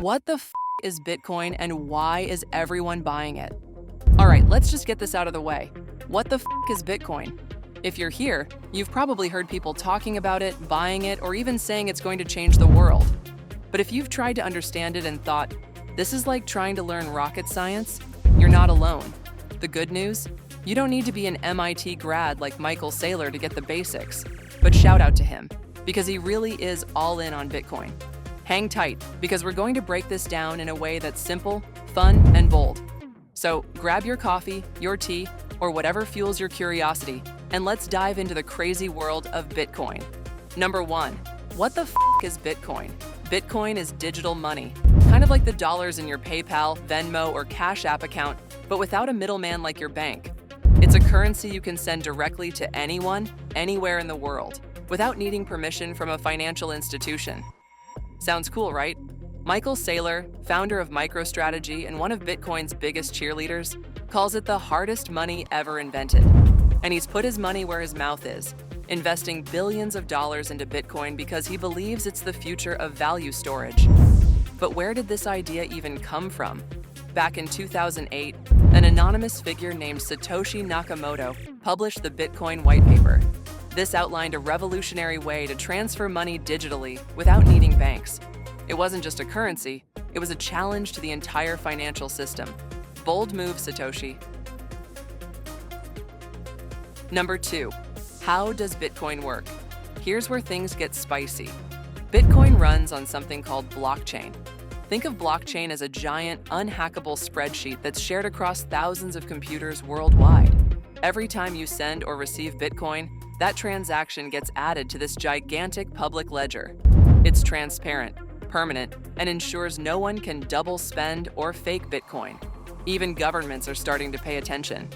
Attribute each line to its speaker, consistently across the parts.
Speaker 1: What the is Bitcoin and why is everyone buying it? All right, let's just get this out of the way. What the is Bitcoin? If you're here, you've probably heard people talking about it, buying it, or even saying it's going to change the world. But if you've tried to understand it and thought, this is like trying to learn rocket science, you're not alone. The good news? You don't need to be an MIT grad like Michael Saylor to get the basics. But shout out to him, because he really is all in on Bitcoin. Hang tight, because we're going to break this down in a way that's simple, fun, and bold. So grab your coffee, your tea, or whatever fuels your curiosity, and let's dive into the crazy world of Bitcoin. Number 1, what the is Bitcoin? Bitcoin is digital money, kind of like the dollars in your PayPal, Venmo, or Cash App account, but without a middleman like your bank. It's a currency you can send directly to anyone, anywhere in the world, without needing permission from a financial institution. Sounds cool, right? Michael Saylor, founder of MicroStrategy and one of Bitcoin's biggest cheerleaders, calls it the hardest money ever invented. And he's put his money where his mouth is, investing billions of dollars into Bitcoin because he believes it's the future of value storage. But where did this idea even come from? Back in 2008, an anonymous figure named Satoshi Nakamoto published the Bitcoin white paper. This outlined a revolutionary way to transfer money digitally without needing banks. It wasn't just a currency, it was a challenge to the entire financial system. Bold move, Satoshi. Number 2, how does Bitcoin work? Here's where things get spicy. Bitcoin runs on something called blockchain. Think of blockchain as a giant, unhackable spreadsheet that's shared across thousands of computers worldwide. Every time you send or receive Bitcoin, that transaction gets added to this gigantic public ledger. It's transparent, permanent, and ensures no one can double spend or fake Bitcoin. Even governments are starting to pay attention.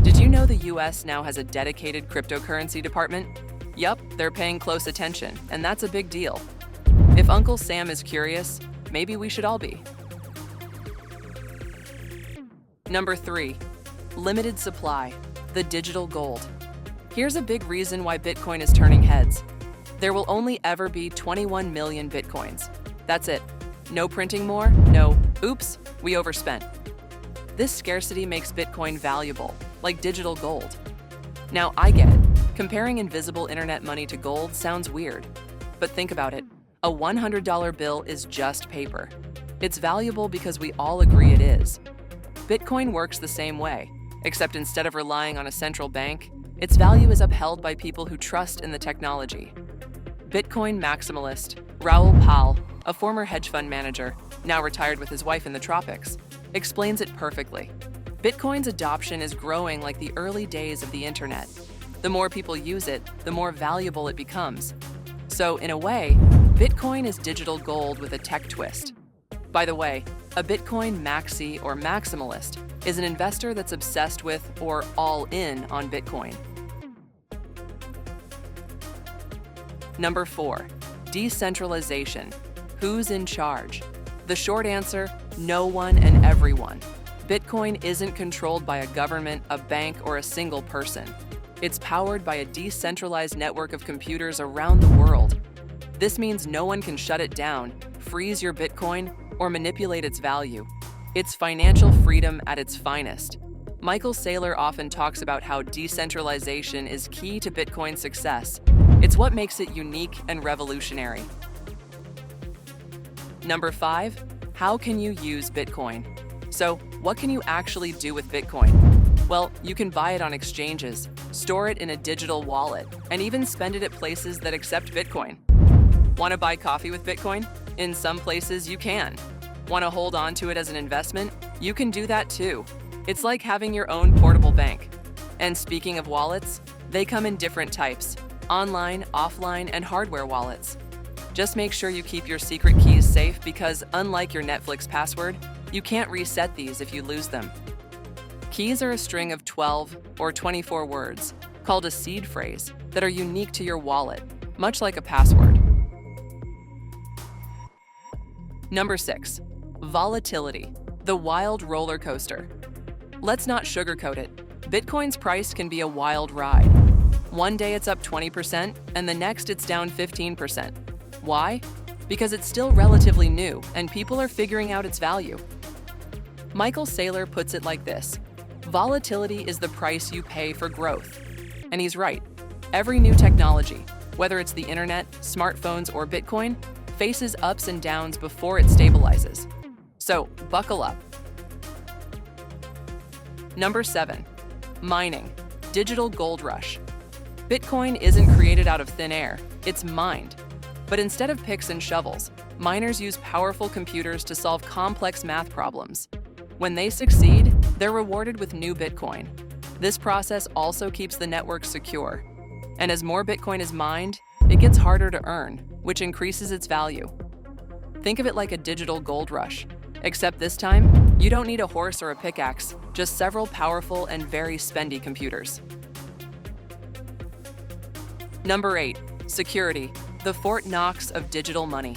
Speaker 1: Did you know the US now has a dedicated cryptocurrency department? Yup, they're paying close attention, and that's a big deal. If Uncle Sam is curious, maybe we should all be. Number 3, limited supply, the digital gold. Here's a big reason why Bitcoin is turning heads. There will only ever be 21 million Bitcoins. That's it. No printing more, no, oops, we overspent. This scarcity makes Bitcoin valuable, like digital gold. Now, I get it. Comparing invisible internet money to gold sounds weird. But think about it. A $100 bill is just paper. It's valuable because we all agree it is. Bitcoin works the same way, except instead of relying on a central bank, its value is upheld by people who trust in the technology. Bitcoin maximalist Raoul Pal, a former hedge fund manager, now retired with his wife in the tropics, explains it perfectly. Bitcoin's adoption is growing like the early days of the internet. The more people use it, the more valuable it becomes. So, in a way, Bitcoin is digital gold with a tech twist. By the way, a Bitcoin maxi or maximalist is an investor that's obsessed with or all in on Bitcoin. Number 4, decentralization. Who's in charge? The short answer, no one and everyone. Bitcoin isn't controlled by a government, a bank, or a single person. It's powered by a decentralized network of computers around the world. This means no one can shut it down, freeze your Bitcoin, or manipulate its value. It's financial freedom at its finest. Michael Saylor often talks about how decentralization is key to Bitcoin's success. It's what makes it unique and revolutionary. Number 5, how can you use Bitcoin? So, what can you actually do with Bitcoin? Well, you can buy it on exchanges, store it in a digital wallet, and even spend it at places that accept Bitcoin. Want to buy coffee with Bitcoin? In some places, you can. Want to hold on to it as an investment? You can do that too. It's like having your own portable bank. And speaking of wallets, they come in different types: online, offline, and hardware wallets. Just make sure you keep your secret keys safe because, unlike your Netflix password, you can't reset these if you lose them. Keys are a string of 12 or 24 words, called a seed phrase, that are unique to your wallet, much like a password. Number 6, volatility, the wild roller coaster. Let's not sugarcoat it. Bitcoin's price can be a wild ride. One day it's up 20%, and the next it's down 15%. Why? Because it's still relatively new and people are figuring out its value. Michael Saylor puts it like this: volatility is the price you pay for growth. And he's right. Every new technology, whether it's the internet, smartphones, or Bitcoin, faces ups and downs before it stabilizes. So buckle up. Number 7, mining, digital gold rush. Bitcoin isn't created out of thin air, it's mined. But instead of picks and shovels, miners use powerful computers to solve complex math problems. When they succeed, they're rewarded with new Bitcoin. This process also keeps the network secure. And as more Bitcoin is mined, it gets harder to earn, which increases its value. Think of it like a digital gold rush, except this time, you don't need a horse or a pickaxe, just several powerful and very spendy computers. Number 8, security, the Fort Knox of digital money.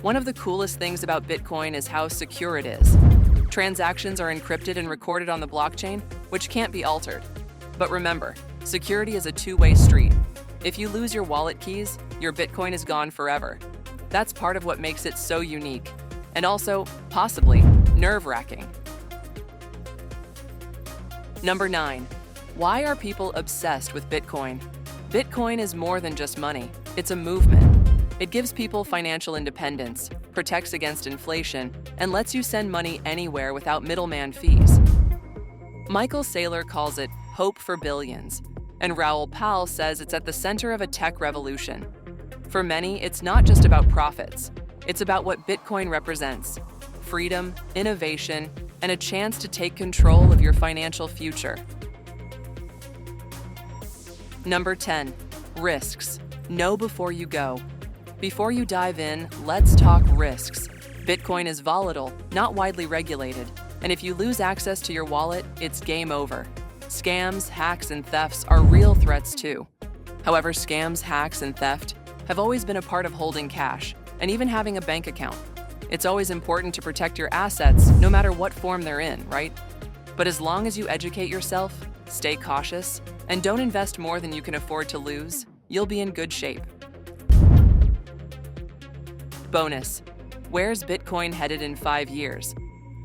Speaker 1: One of the coolest things about Bitcoin is how secure it is. Transactions are encrypted and recorded on the blockchain, which can't be altered. But remember, security is a two-way street. If you lose your wallet keys, your Bitcoin is gone forever. That's part of what makes it so unique, and also, possibly, nerve-wracking. Number 9, why are people obsessed with Bitcoin? Bitcoin is more than just money, it's a movement. It gives people financial independence, protects against inflation, and lets you send money anywhere without middleman fees. Michael Saylor calls it hope for billions, and Raoul Pal says it's at the center of a tech revolution. For many, it's not just about profits. It's about what Bitcoin represents: freedom, innovation, and a chance to take control of your financial future. Number 10, risks. Know before you go. Before you dive in, let's talk risks. Bitcoin is volatile, not widely regulated, and if you lose access to your wallet, it's game over. Scams, hacks, and thefts are real threats too. However, scams, hacks, and theft have always been a part of holding cash and even having a bank account. It's always important to protect your assets no matter what form they're in, right? But as long as you educate yourself, stay cautious, and don't invest more than you can afford to lose, you'll be in good shape. Bonus: where's Bitcoin headed in 5 years?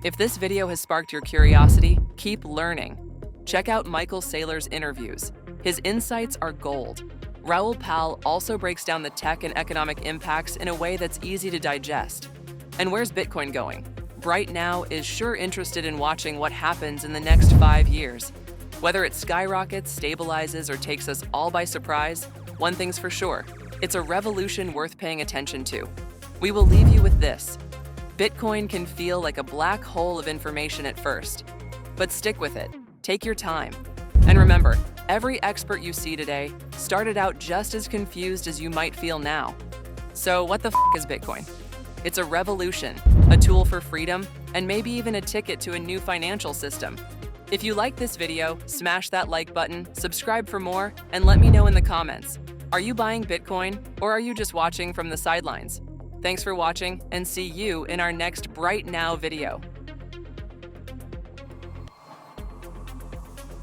Speaker 1: If this video has sparked your curiosity, keep learning. Check out Michael Saylor's interviews. His insights are gold. Raoul Pal also breaks down the tech and economic impacts in a way that's easy to digest. And where's Bitcoin going? Bright Now is sure interested in watching what happens in the next 5 years. Whether it skyrockets, stabilizes, or takes us all by surprise, one thing's for sure: it's a revolution worth paying attention to. We will leave you with this: Bitcoin can feel like a black hole of information at first, but stick with it, take your time. And remember, every expert you see today started out just as confused as you might feel now. So what the f is Bitcoin? It's a revolution, a tool for freedom, and maybe even a ticket to a new financial system. If you like this video, smash that like button, subscribe for more, and let me know in the comments. Are you buying Bitcoin, or are you just watching from the sidelines? Thanks for watching, and see you in our next Bright Now video.